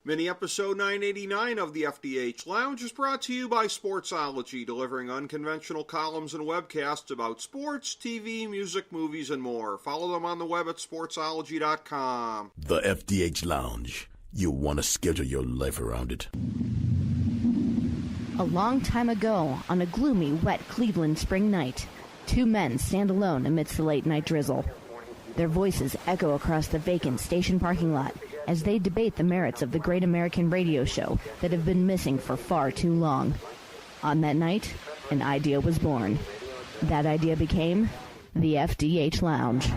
Mini episode 989 of the FDH Lounge is brought to you by Sportsology, delivering unconventional columns and webcasts about sports, TV, music, movies, and more. Follow them on the web at sportsology.com. The FDH Lounge. You'll want to schedule your life around it. A long time ago, on a gloomy, wet Cleveland spring night, two men stand alone amidst the late-night drizzle. Their voices echo across the vacant station parking lot as they debate the merits of the great American radio show that have been missing for far too long. On that night, an idea was born. That idea became the FDH Lounge.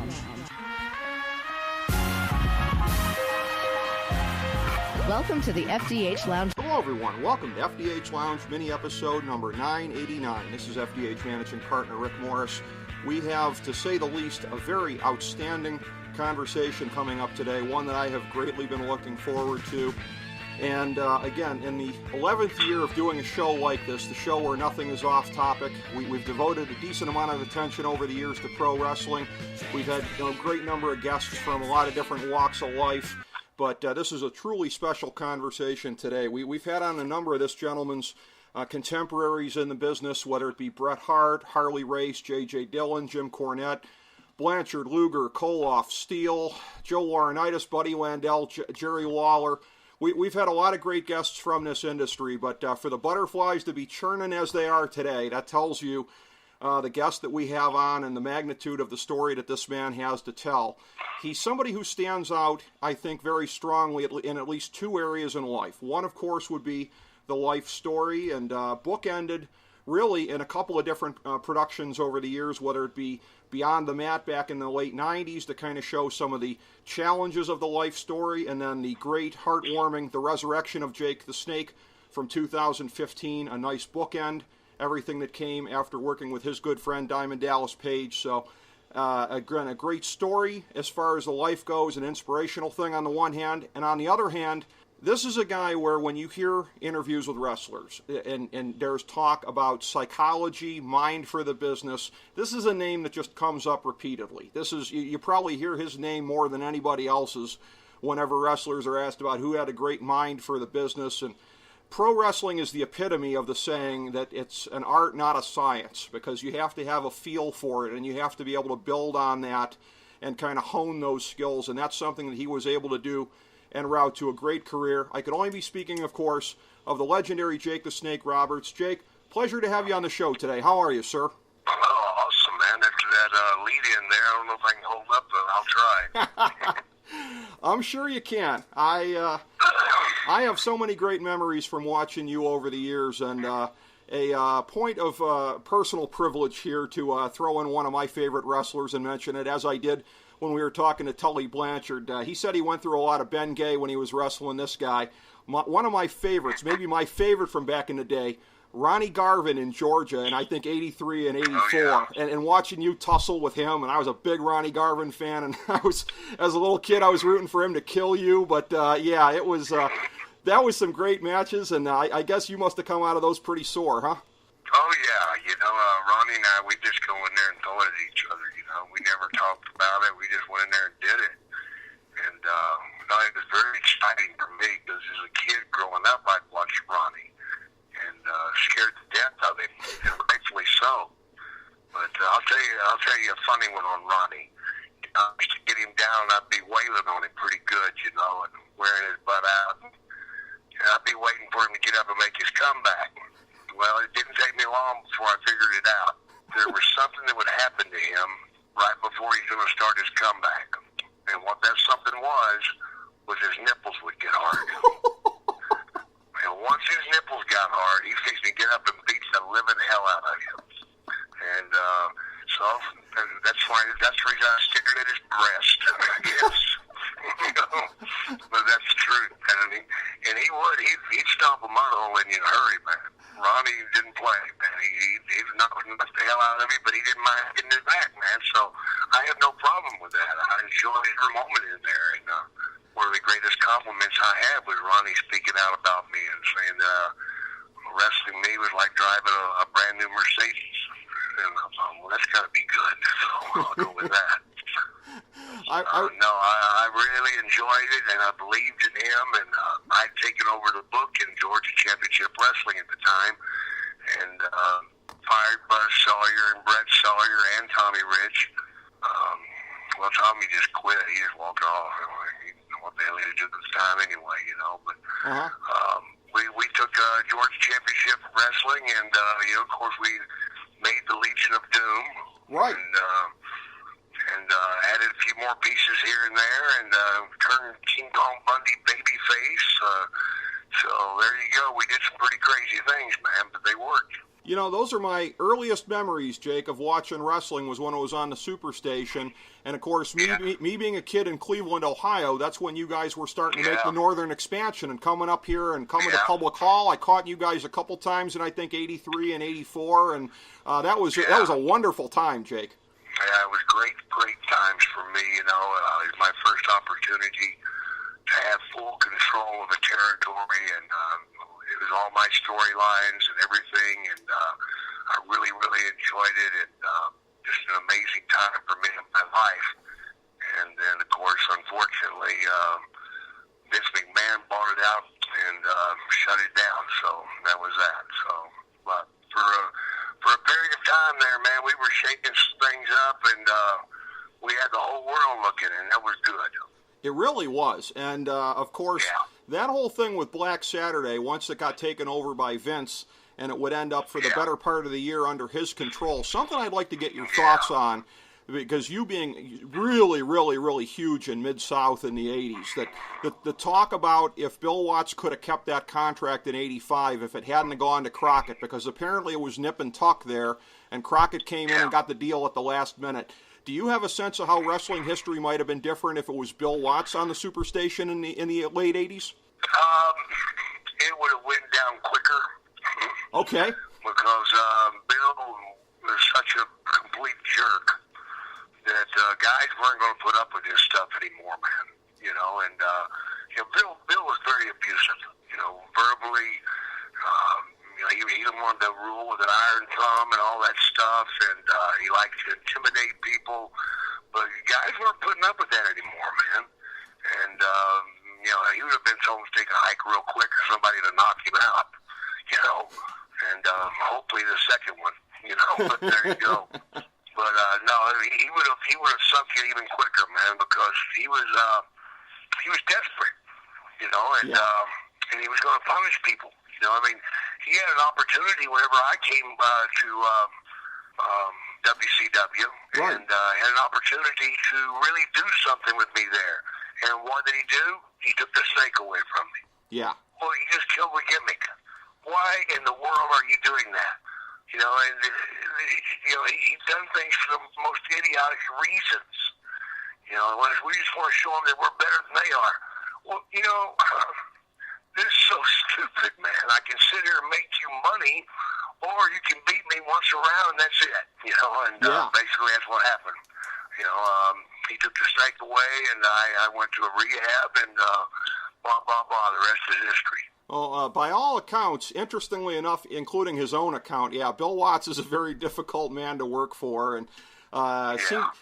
Welcome to the FDH Lounge. Hello, everyone. Welcome to FDH Lounge mini episode number 989. This is FDH Managing Partner Rick Morris. We have, to say the least, a very outstanding conversation coming up today, one that I have greatly been looking forward to. And again, in the 11th year of doing a show like this, the show where nothing is off topic, we've devoted a decent amount of attention over the years to pro wrestling. We've had a great number of guests from a lot of different walks of life, but this is a truly special conversation today. We've had on a number of this gentleman's contemporaries in the business, whether it be Bret Hart, Harley Race, J.J. Dillon, Jim Cornette, Blanchard, Luger, Koloff, Steele, Joe Laurinaitis, Buddy Landell, Jerry Lawler. We've had a lot of great guests from this industry, but for the butterflies to be churning as they are today, that tells you the guest that we have on and the magnitude of the story that this man has to tell. He's somebody who stands out, I think, very strongly in at least two areas in life. One, of course, would be the life story, and bookended really in a couple of different productions over the years, whether it be Beyond the Mat back in the late 90s to kind of show some of the challenges of the life story, and then the great, heartwarming The Resurrection of Jake the Snake from 2015, a nice bookend, everything that came after working with his good friend Diamond Dallas Page. So again, a great story as far as the life goes, an inspirational thing on the one hand, and on the other hand, this is a guy where when you hear interviews with wrestlers and there's talk about psychology, mind for the business, this is a name that just comes up repeatedly. This is you probably hear his name more than anybody else's whenever wrestlers are asked about who had a great mind for the business. And pro wrestling is the epitome of the saying that it's an art, not a science, because you have to have a feel for it and you have to be able to build on that and kind of hone those skills. And that's something that he was able to do en route to a great career. I could only be speaking, of course, of the legendary Jake the Snake Roberts. Jake, pleasure to have you on the show today. How are you, sir? Oh, awesome, man. After that lead-in there, I don't know if I can hold up, but I'll try. I'm sure you can. I have so many great memories from watching you over the years, and a point of personal privilege here to throw in one of my favorite wrestlers and mention it, as I did when we were talking to Tully Blanchard. He said he went through a lot of Ben Gay when he was wrestling this guy. One of my favorites, maybe my favorite from back in the day, Ronnie Garvin in Georgia, and I think 83 and 84. Oh, yeah. And watching you tussle with him, and I was a big Ronnie Garvin fan, and as a little kid, I was rooting for him to kill you. But, yeah, it was that was some great matches, and I guess you must have come out of those pretty sore, huh? Oh, yeah. Ronnie and I, we just go in there and throw it at each other, We never talked about it. We just went in there and did it. And it was very exciting for me because as a kid growing up, I'd watch Ronnie and scared to death of him, and rightfully so. But I'll tell you a funny one on Ronnie. I used to get him down, and I'd be wailing on him pretty good, and wearing his butt out. And I'd be waiting for him to get up and make his comeback. Well, it didn't take me long before I figured it out. There was something that would happen to him right before he's going to start his comeback. And what that something was his nipples would get hard. And once his nipples got hard, he fixed to get up and beat the living hell out of him. And so that's why that's the reason I stared at his breast. Yes. But that's the truth. And he'd stomp a mud hole in you in a hurry, man. Ronnie didn't play, man. He knocked the hell out of me, but he didn't mind getting his back, man. So I have no problem with that. I enjoyed every moment in there. And one of the greatest compliments I had was Ronnie speaking out about me and saying wrestling me was like driving a brand new Mercedes. And I thought, well, that's got to be good. So I'll go with that. I really enjoyed it, and I believed in him, and I started a book in Georgia Championship Wrestling at the time, and fired Buzz Sawyer and Brett Sawyer and Tommy Rich. Well, Tommy just quit. He just walked off. He didn't know what the hell he was doing at the time anyway, you know. But we took Georgia Championship Wrestling, and, you know, of course, we made the Legion of Doom. Right. And added a few more pieces here and there, and turned King Kong Bundy babyface. So there you go. We did some pretty crazy things, man, but they worked. You know, those are my earliest memories, Jake, of watching wrestling was when it was on the Superstation. And, of course, me being a kid in Cleveland, Ohio, that's when you guys were starting to make the northern expansion and coming up here and coming to Public Hall. I caught you guys a couple times in, I think, 83 and 84, and that was a wonderful time, Jake. Yeah, it was great times for me, you know. It was my first opportunity to have full control of a territory, and it was all my storylines and everything, and I really, really enjoyed it, and just an amazing time for me in my life. And then, of course, unfortunately, Vince McMahon bought it out and shut it down, so that was that. So, but for a period of time there, man, we were shaking things up, and we had the whole world looking, and that was good. It really was. And, of course, that whole thing with Black Saturday, once it got taken over by Vince, and it would end up for the better part of the year under his control, something I'd like to get your thoughts on, because you being really, really, really huge in Mid-South in the 80s, that the talk about if Bill Watts could have kept that contract in 85 if it hadn't gone to Crockett, because apparently it was nip and tuck there, and Crockett came in and got the deal at the last minute. Do you have a sense of how wrestling history might have been different if it was Bill Watts on the Superstation in the late 80s? It would have went down quicker. Okay. Because Bill was such a complete jerk that guys weren't going to put up with his stuff anymore, man. You know, and you know, Bill was very abusive. You know, verbally. You know, he wanted to rule with an iron thumb and all that stuff, and he liked to intimidate people. But guys weren't putting up with that anymore, man. And you know, he would have been told to take a hike real quick or somebody to knock him out. You know, and hopefully the second one. You know, but there you go. But no, he would have sunk it even quicker, man, because he was desperate. You know, and he was going to punish people. You know, I mean, he had an opportunity whenever I came to WCW, and had an opportunity to really do something with me there. And what did he do? He took the snake away from me. Yeah. Well, he just killed the gimmick. Why in the world are you doing that? You know, and you know, he's done things for the most idiotic reasons. You know, we just want to show them that we're better than they are. Well, you know, this is so stupid, man. I can sit here and make you money, or you can beat me once around, and that's it. You know, and basically that's what happened. You know, he took the snake away, and I went to a rehab, and blah, blah, blah. The rest is history. Well, by all accounts, interestingly enough, including his own account, Bill Watts is a very difficult man to work for, and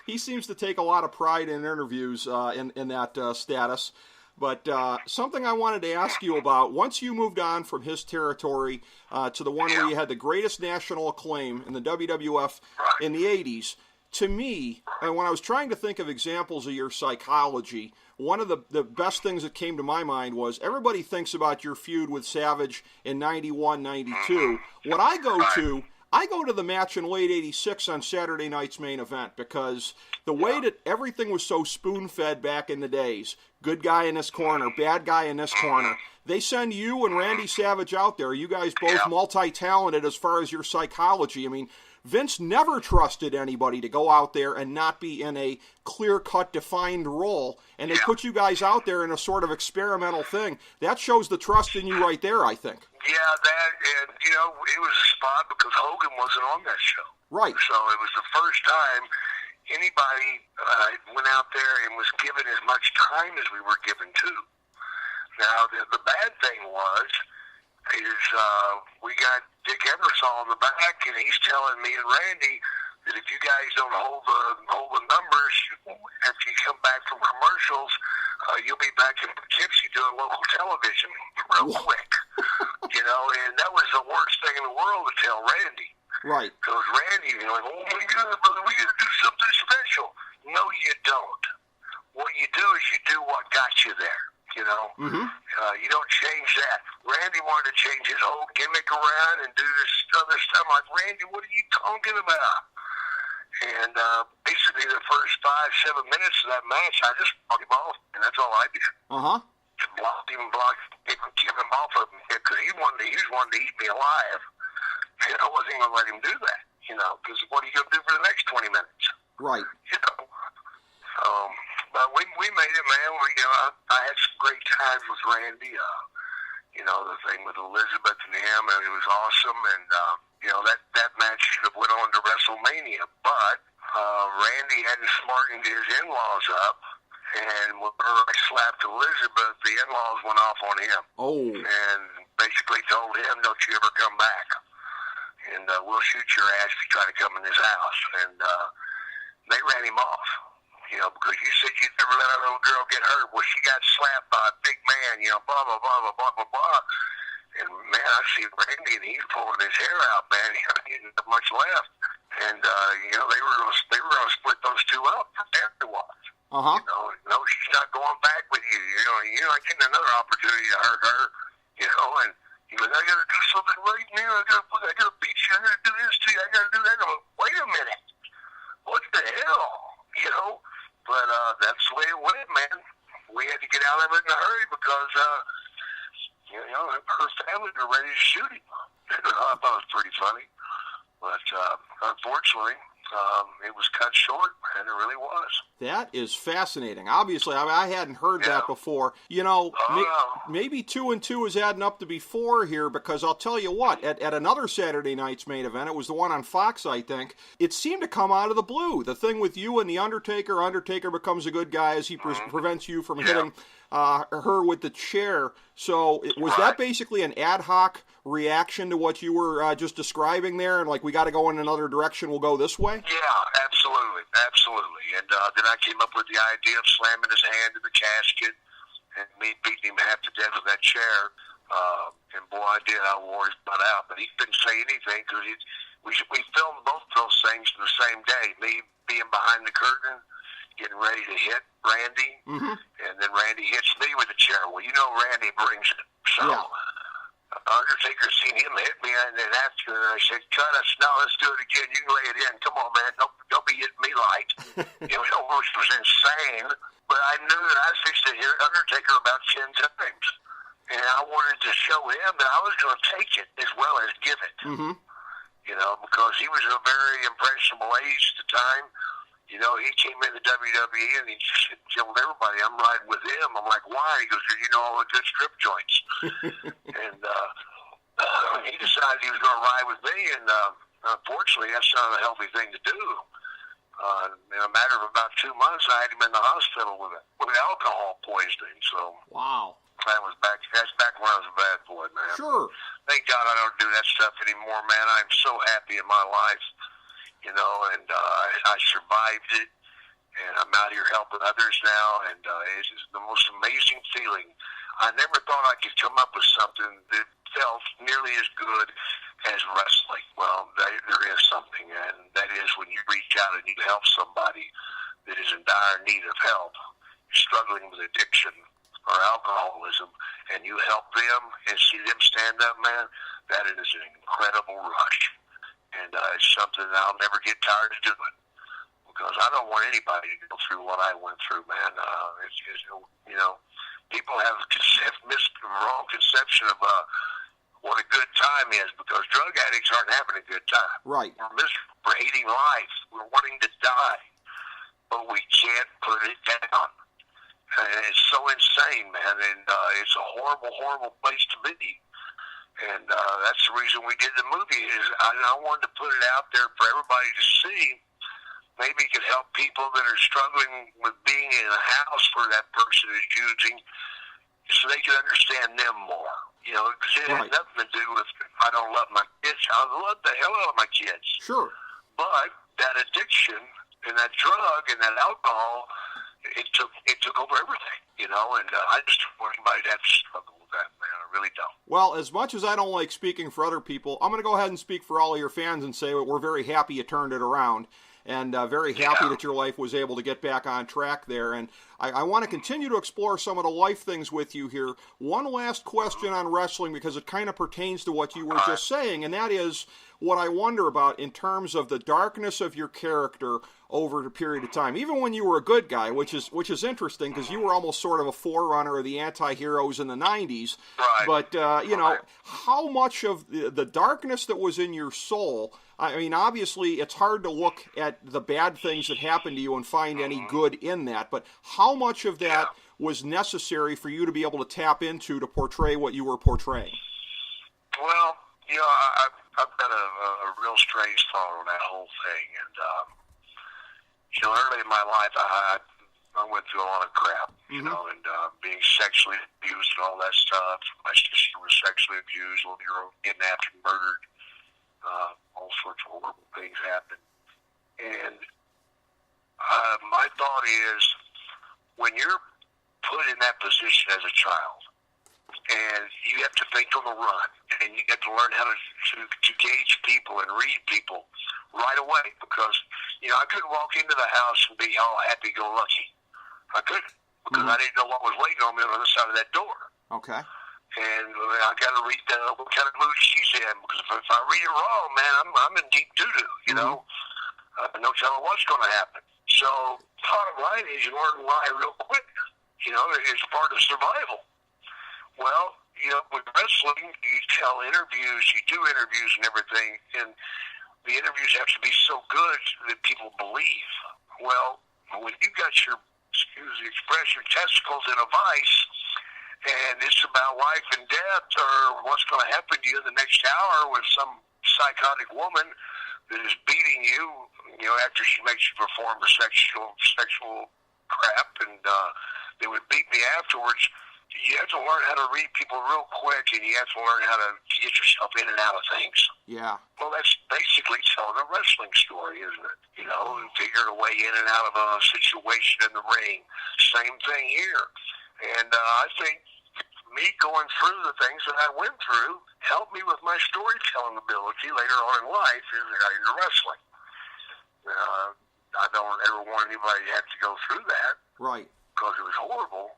he seems to take a lot of pride in interviews in that status. But something I wanted to ask you about, once you moved on from his territory to the one where you had the greatest national acclaim in the WWF in the 80s, to me, when I was trying to think of examples of your psychology, one of the best things that came to my mind was everybody thinks about your feud with Savage in 91, 92. What I go to the match in late 86 on Saturday night's main event, because the way that everything was so spoon-fed back in the days, good guy in this corner, bad guy in this corner, they send you and Randy Savage out there. You guys both multi-talented as far as your psychology. I mean, Vince never trusted anybody to go out there and not be in a clear-cut, defined role, and they put you guys out there in a sort of experimental thing. That shows the trust in you right there, I think. Yeah, that, and, you know, it was a spot because Hogan wasn't on that show. Right. So it was the first time anybody went out there and was given as much time as we were given, too. Now, the bad thing is we got Dick Ebersol in the back, and he's telling me and Randy that if you guys don't hold the numbers after you come back from commercials, you'll be back in Poughkeepsie doing local television real quick. You know, and that was the worst thing in the world to tell Randy. Right. Because Randy, you know, like, oh my God, brother, we got to do something special. No, you don't. What you do is you do what got you there. You know, you don't change that. Randy wanted to change his whole gimmick around and do this other stuff. I'm like, Randy, what are you talking about? And basically, the first 5-7 minutes of that match, I just blocked him off, and that's all I did. Just blocked him, keep him off of him because he was wanting to eat me alive. And I wasn't going to let him do that, you know, because what are you going to do for the next 20 minutes? Right. You know. But we made it, man. I had some great times with Randy. You know, the thing with Elizabeth and him, and it was awesome. And you know, that match should have went on to WrestleMania, but Randy hadn't smartened his in-laws up, and whenever I slapped Elizabeth, the in-laws went off on him. And basically told him, "Don't you ever come back, and we'll shoot your ass if you try to come in this house." And they ran him off. You know, because you said you'd never let a little girl get hurt. Well, she got slapped by a big man, you know, blah, blah, blah, blah, blah, blah, blah. And, man, I see Randy, and he's pulling his hair out, man. He didn't have much left. And, you know, they were going to split those two up for everyone. You know, no, she's not going back with you. You know, you're not getting another opportunity to hurt her, you know. And he goes, I got to do something right now. I got to beat you. I got to do this to you. I got to do that. I'm like, wait a minute. What the hell? You know? But that's the way it went, man. We had to get out of it in a hurry because, you know, her family were ready to shoot him. I thought it was pretty funny. But unfortunately, it was cut short, and it really was. That is fascinating. Obviously, I mean, I hadn't heard that before. You know, maybe 2 and 2 is adding up to be 4 here, because I'll tell you what, at another Saturday night's main event, it was the one on Fox, I think, it seemed to come out of the blue. The thing with you and the Undertaker becomes a good guy as he prevents you from hitting her with the chair. So was that basically an ad hoc reaction to what you were just describing there, and like, we got to go in another direction, we'll go this way? Yeah, absolutely. And then I came up with the idea of slamming his hand in the casket and me beating him half to death with that chair. And boy, I did. I wore his butt out, but he couldn't say anything because we filmed both of those things the same day. Me being behind the curtain, getting ready to hit Randy, and then Randy hits me with a chair. Well, you know Randy brings it. So Undertaker seen him hit me, and then after I said, "Cut us now. Let's do it again. You can lay it in. Come on, man. Don't be hitting me light." You know, which was insane. But I knew that I fixed to hit Undertaker about 10 times, and I wanted to show him that I was going to take it as well as give it. You know, because he was a very impressionable age at the time. You know, he came into WWE and he just told everybody, "I'm riding with him." I'm like, "Why?" He goes, "You know all the good strip joints." And he decided he was going to ride with me, and unfortunately, that's not a healthy thing to do. In a matter of about 2 months, I had him in the hospital with alcohol poisoning. So that's back when I was a bad boy, man. Sure. Thank God I don't do that stuff anymore, man. I'm so happy in my life. You know, and I survived it, and I'm out here helping others now, and it's just the most amazing feeling. I never thought I could come up with something that felt nearly as good as wrestling. Well, there is something, and that is when you reach out and you help somebody that is in dire need of help, struggling with addiction or alcoholism, and you help them and see them stand up, man, that is an incredible rush. And it's something that I'll never get tired of doing, because I don't want anybody to go through what I went through, man. It's just, you know, people have a wrong conception of what a good time is, because drug addicts aren't having a good time. Right. We're miserable. We're hating life. We're wanting to die, but we can't put it down. And it's so insane, man, and it's a horrible, horrible place to be. And that's the reason we did the movie. Is I wanted to put it out there for everybody to see. Maybe it could help people that are struggling with being in a house where that person is using, so they can understand them more. You know, because it has nothing to do with I don't love my kids. I love the hell out of my kids. Sure. But that addiction and that drug and that alcohol it took over everything, you know, and I just don't want anybody to have to struggle with that, man. I really don't. Well, as much as I don't like speaking for other people, I'm going to go ahead and speak for all of your fans and say we're very happy you turned it around, and very happy that your life was able to get back on track there. And I want to continue to explore some of the life things with you here. One last question on wrestling, because it kind of pertains to what you were just saying, and that is what I wonder about in terms of the darkness of your character over a period of time, even when you were a good guy, which is interesting because you were almost sort of a forerunner of the anti-heroes in the 90s. Right. But, you know, how much of the darkness that was in your soul, I mean, obviously it's hard to look at the bad things that happened to you and find any good in that, but how much of that was necessary for you to be able to tap into to portray what you were portraying? Well, you know, I've got a real strange thought on that whole thing, and you know, early in my life, I went through a lot of crap, you know, and being sexually abused and all that stuff. My sister was sexually abused, little girl kidnapped and murdered. All sorts of horrible things happened. And my thought is, when you're put in that position as a child, and you have to think on the run, and you have to learn how to gauge people and read people right away, because, you know, I couldn't walk into the house and be all happy-go-lucky. I couldn't, because I didn't know what was waiting on me on the other side of that door. Okay. And I got to read what kind of mood she's in, because if I read it wrong, man, I'm in deep doo-doo, you know. No telling what's going to happen. So bottom line is you learn to lie real quick. You know, it's part of survival. Well, you know, with wrestling, you tell interviews, you do interviews and everything, and the interviews have to be so good that people believe. Well, when you got your, excuse the expression, testicles in a vice, and it's about life and death or what's going to happen to you in the next hour with some psychotic woman that is beating you, you know, after she makes you perform the sexual crap, and they would beat me afterwards. You have to learn how to read people real quick, and you have to learn how to get yourself in and out of things. Yeah. Well, that's basically telling a wrestling story, isn't it? You know, figure a way in and out of a situation in the ring. Same thing here. And I think me going through the things that I went through helped me with my storytelling ability later on in life in wrestling. I don't ever want anybody to have to go through that. Right. Because it was horrible.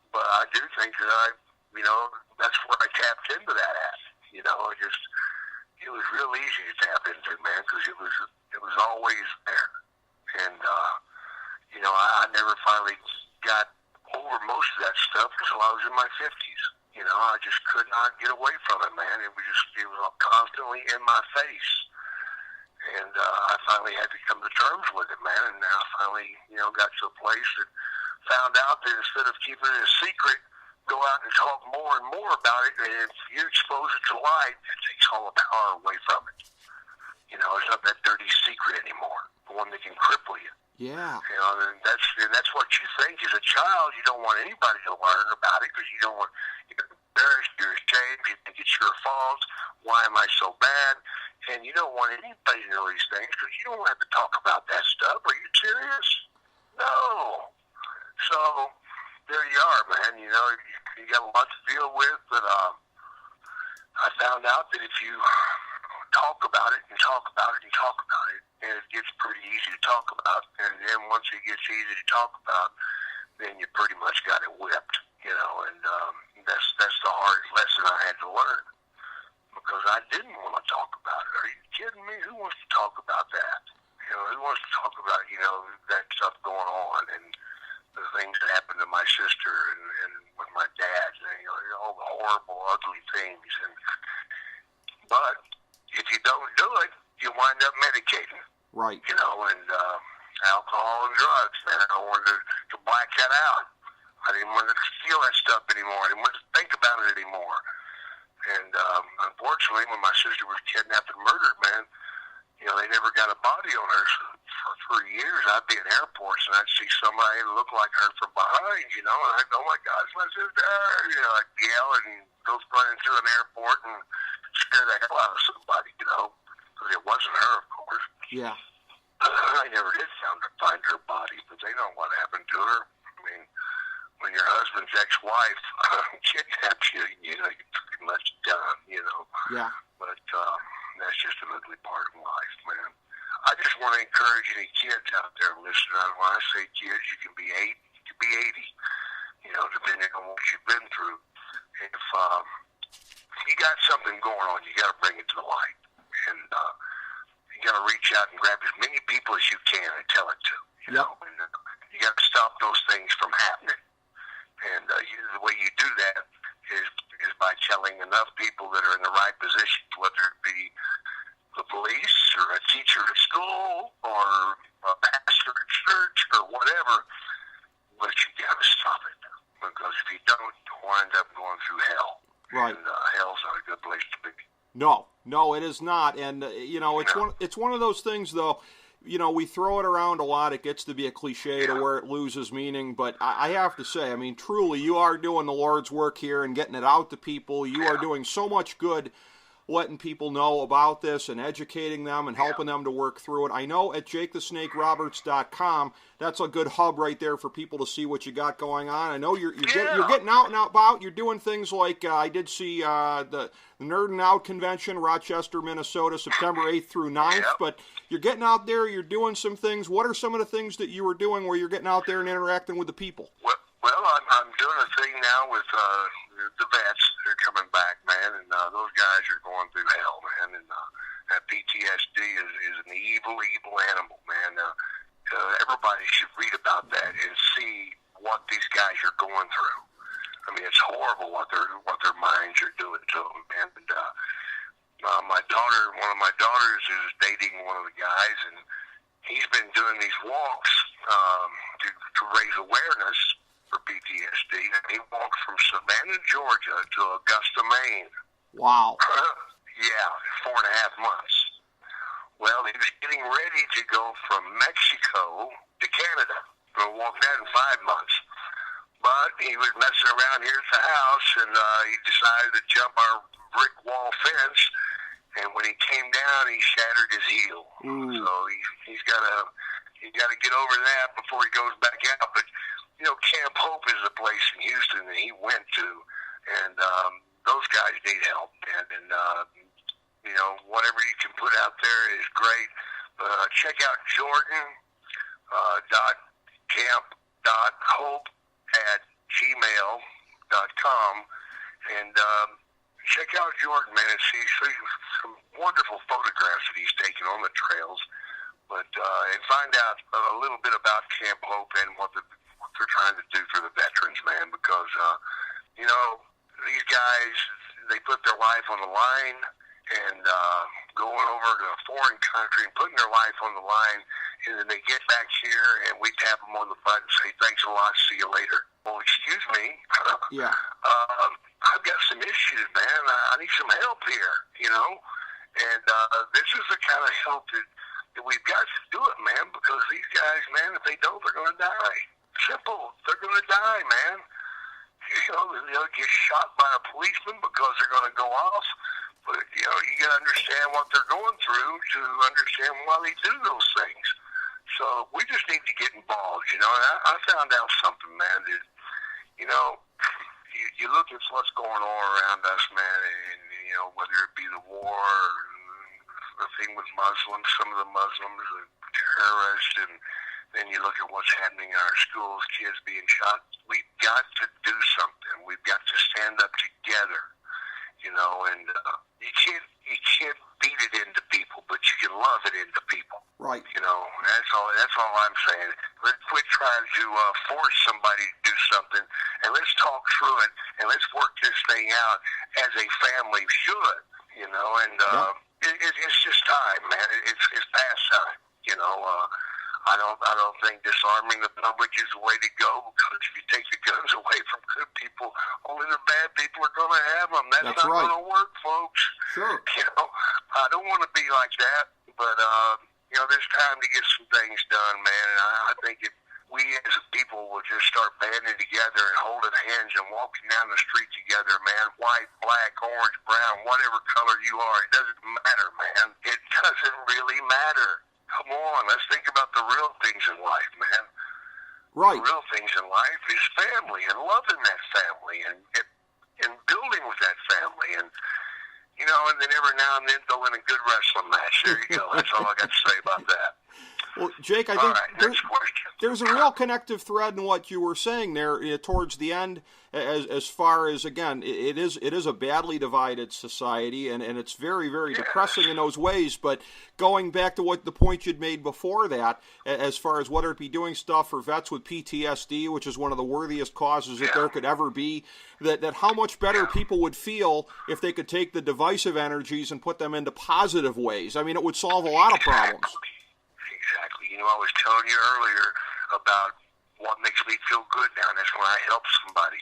But I do think that you know, that's where I tapped into that at. You know, it was real easy to tap into, man, because it was always there. And, you know, I never finally got over most of that stuff until I was in my 50s. You know, I just could not get away from it, man. It was constantly in my face. And I finally had to come to terms with it, man. And I finally, you know, got to a place that found out that instead of keeping it a secret, go out and talk more and more about it. And if you expose it to light, it takes all the power away from it. You know, it's not that dirty secret anymore, the one that can cripple you. Yeah. You know, and that's what you think as a child. You don't want anybody to learn about it because you don't want you're embarrassed, you're ashamed, you think it's your fault. Why am I so bad? And you don't want anybody to know these things because you don't have to talk about that stuff. Are you serious? No. So there you are, man. You know, you got a lot to deal with, but I found out that if you talk about it and talk about it and talk about it, and it gets pretty easy to talk about, and then once it gets easy to talk about, then you pretty much got it whipped, you know, and that's the hard lesson I had to learn, because I didn't want to talk about it. Are you kidding me? Who wants to talk about that? You know, who wants to talk about, you know, that stuff going on, and the things that happened to my sister and with my dad, and, you know, all the horrible, ugly things. But if you don't do it, you wind up medicating. Right. You know, and alcohol and drugs, man. I wanted to black that out. I didn't want to feel that stuff anymore. I didn't want to think about it anymore. And unfortunately, when my sister was kidnapped and murdered, man, you know, they never got a body on her. For years, I'd be in airports and I'd see somebody that looked like her from behind, you know, and I'd go, oh my God, it's my sister. You know, I'd yell and go running through an airport and scare the hell out of somebody, you know, because it wasn't her, of course. Yeah. I never did find her body. everybody, but they know what happened to her. I mean, when your husband's ex-wife kidnaps you, you know, you're pretty much done, you know. Yeah. But that's just an ugly part of life, man. I just want to encourage any kids out there listening. When I say kids, you can be 8, you can be 80, you know, depending on what you've been through. If you got something going on, you got to bring it to the light. And you got to reach out and grab as many people as you can and tell it to. You know, and you got to stop those things from happening. And the way you do that is by telling enough people that are in the right position, whether it be the police or a teacher at school or a pastor at church or whatever. But you got to stop it, because if you don't, you'll wind up going through hell. Right. And hell's not a good place to be. No, it is not. And you know, it's one of those things, though. You know, we throw it around a lot. It gets to be a cliche to where it loses meaning. But I have to say, I mean, truly, you are doing the Lord's work here and getting it out to people. You are doing so much good, letting people know about this and educating them and helping them to work through it. I know at JakeTheSnakeRoberts.com, that's a good hub right there for people to see what you got going on. I know you're getting out and about. You're doing things like I did see the Nerdin' Out Convention, Rochester, Minnesota, September 8th through 9th. But you're getting out there. You're doing some things. What are some of the things that you were doing where you're getting out there and interacting with the people? Well, I'm doing a thing now with the vets. They're coming back, man, and those guys are going through hell, man. And that PTSD is an evil, evil animal, man. Everybody should read about that and see what these guys are going through. I mean, it's horrible what their minds are doing to them, man. And one of my daughters is dating one of the guys, and he's been doing these walks to raise awareness for PTSD. And he walked from Savannah, Georgia to Augusta, Maine. Wow. Yeah, 4.5 months. Well, he was getting ready to go from Mexico to Canada. He'll walk that in 5 months. But he was messing around here at the house, and he decided to jump our brick wall fence. And when he came down, he shattered his heel. So he's got to get over that before he goes back out. But you know, Camp Hope is a place in Houston that he went to, and those guys need help, man. And you know, whatever you can put out there is great. Check out Jordan.camp.hope@gmail.com and check out Jordan, man, and see some wonderful photographs that he's taken on the trails. But and find out a little bit about Camp Hope and what they're trying to do for the veterans, man. Because you know, these guys, they put their life on the line and going over to a foreign country and putting their life on the line, and then they get back here and we tap them on the butt and say, "Thanks a lot, see you later." Well, excuse me. Yeah. I've got some issues, man. I need some help here, you know. And this is the kind of help that we've got to do it, man, because these guys, man, if they don't, they're going to die. Simple. They're going to die, man. You know, they'll get shot by a policeman because they're going to go off. But, you know, you got to understand what they're going through to understand why they do those things. So we just need to get involved, you know. And I found out something, man, that, you know, you look at what's going on around us, man, and, you know, whether it be the war or the thing with Muslims, some of the Muslims, the terrorists, and then you look at what's happening in our schools, kids being shot. We've got to do something. We've got to stand up together, you know, and you can't beat it into people, but you can love it into people. Right. You know, that's all I'm saying. Let's quit trying to force somebody to do something, and let's talk through it, and let's work this thing out as a family should, you know, and it's just time, man. It's past time, you know. I don't think disarming the public is the way to go, because if you take the guns away from good people, only the bad people are going to have them. That's not right. going to work, folks. Sure. You know, I don't want to be like that, but you know, there's time to get some things done, man. And I think if we as a people will just start banding together and holding hands and walking down the street together, man, white, black, orange, brown, whatever color you are, it doesn't matter, man. It doesn't really matter. come on, let's think about the real things in life, man. Right. The real things in life is family and loving that family and building with that family and, you know, and then every now and then throw in a good wrestling match. There you go. That's all I got to say about that. Well, Jake, I All think right, next question. there's a real connective thread in what you were saying there towards the end, as far as, again, it is a badly divided society, and it's very, very depressing in those ways. But going back to what the point you'd made before that, as far as whether it be doing stuff for vets with PTSD, which is one of the worthiest causes that there could ever be, that how much better people would feel if they could take the divisive energies and put them into positive ways. I mean, it would solve a lot of problems. Exactly. You know, I was telling you earlier about what makes me feel good now, and that's when I help somebody.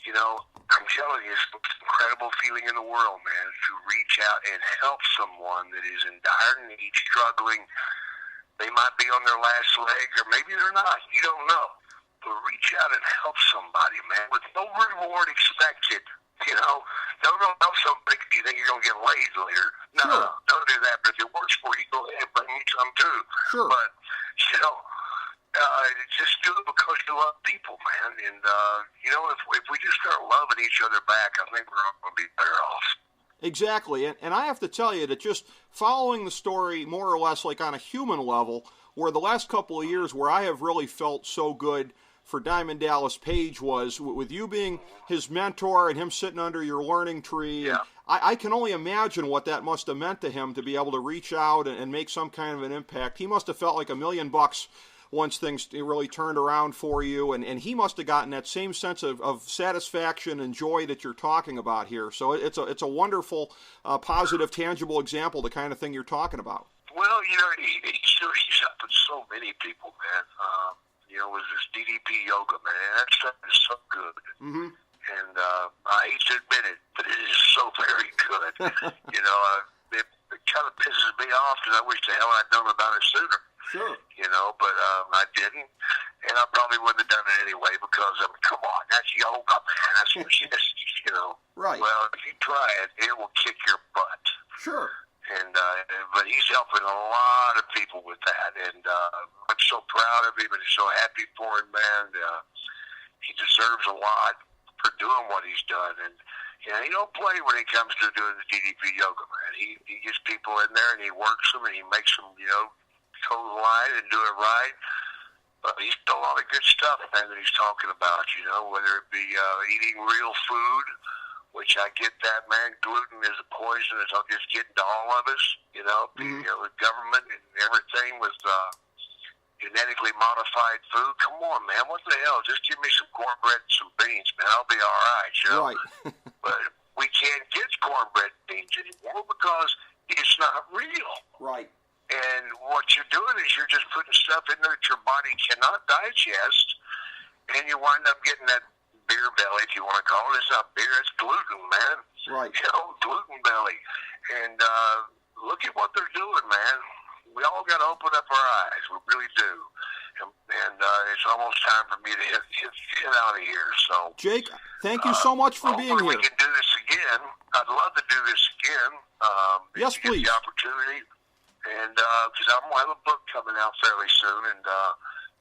You know, I'm telling you, it's the most incredible feeling in the world, man, to reach out and help someone that is in dire need, struggling. They might be on their last leg, or maybe they're not. You don't know. But reach out and help somebody, man, with no reward expected. You know, don't help somebody because you think you're going to get laid later. No, don't do that. But if it works for you, go ahead and bring me some too. Sure. But, you know, just do it because you love people, man. And, you know, if we just start loving each other back, I think we're all going to be better off. Exactly. And I have to tell you that just following the story more or less like on a human level, where the last couple of years where I have really felt so good for Diamond Dallas Page was with you being his mentor and him sitting under your learning tree. Yeah. And I can only imagine what that must have meant to him to be able to reach out and make some kind of an impact. He must have felt like $1 million once things really turned around for you, and he must have gotten that same sense of satisfaction and joy that you're talking about here. So it's a wonderful, positive, tangible example, the kind of thing you're talking about. Well, you know, he's helping so many people, man. You know, with this DDP yoga, man. That stuff is so good. Mm-hmm. And I hate to admit it, but it is so very good. You know, it kind of pisses me off because I wish the hell I'd known about it sooner. Sure. You know, but I didn't. And I probably wouldn't have done it anyway because, come on, that's yoga, man. That's just, you know. Right. Well, if you try it, it will kick your butt. Sure. And but he's helping a lot of people with that, and I'm so proud of him and so happy for him, man. He deserves a lot for doing what he's done, and you know, he don't play when it comes to doing the DDP yoga, man. He gets people in there and he works them and he makes them, you know, toe the line and do it right. But he's got a lot of good stuff, man, that he's talking about, you know, whether it be eating real food, which I get that, man. Gluten is a poison. It's just getting to all of us, you know. You know, the government and everything with genetically modified food. Come on, man. What the hell? Just give me some cornbread and some beans, man. I'll be all right, you know. Right. But we can't get cornbread and beans anymore because it's not real. Right. And what you're doing is you're just putting stuff in there that your body cannot digest, and you wind up getting that beer belly, if you want to call it. It's not beer, it's gluten, man. Right. You know, gluten belly. And look at what they're doing, man. We all got to open up our eyes. We really do. And it's almost time for me to get out of here. So, Jake, thank you so much for being here. We can do this again. I'd love to do this again. Yes, if you please. get the opportunity. And because I'm going to have a book coming out fairly soon, and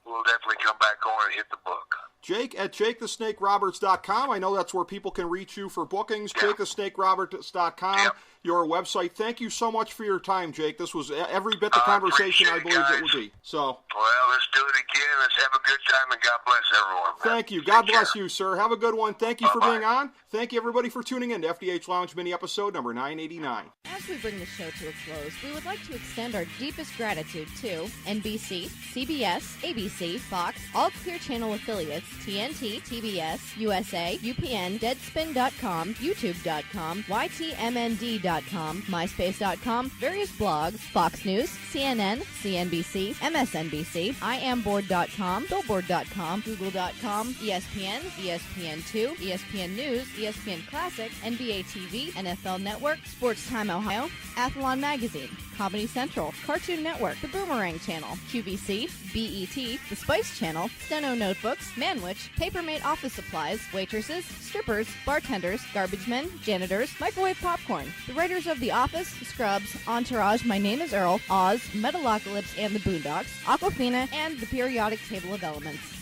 we'll definitely come back on and hit the book. Jake at JakeTheSnakeRoberts.com. I know that's where people can reach you for bookings. Yeah. JakeTheSnakeRoberts.com, Yep. your website. Thank you so much for your time, Jake. This was every bit the conversation I believed it would be. So, well, let's do it again. Let's have a good time, and God bless everyone, man. thank you. God Take bless care. you, sir. Have a good one. Thank you for Bye-bye. being on. Thank you, everybody, for tuning in to FDH Lounge mini episode number 989. As we bring the show to a close, we would like to extend our deepest gratitude to NBC, CBS, ABC, Fox, all Clear Channel affiliates, TNT, TBS, USA, UPN, Deadspin.com, YouTube.com, YTMND.com, MySpace.com, various blogs, Fox News, CNN, CNBC, MSNBC, IamBoard.com, Billboard.com, Google.com, ESPN, ESPN2, ESPN News, ESPN Classic, NBA TV, NFL Network, SportsTime Ohio, Ohio, Athlon Magazine, Comedy Central, Cartoon Network, The Boomerang Channel, QVC, BET, The Spice Channel, Steno Notebooks, Manwich, Papermate Office Supplies, waitresses, strippers, bartenders, garbage men, janitors, microwave popcorn, the writers of The Office, Scrubs, Entourage, My Name is Earl, Oz, Metalocalypse and the Boondocks, Aquafina, and the periodic table of elements.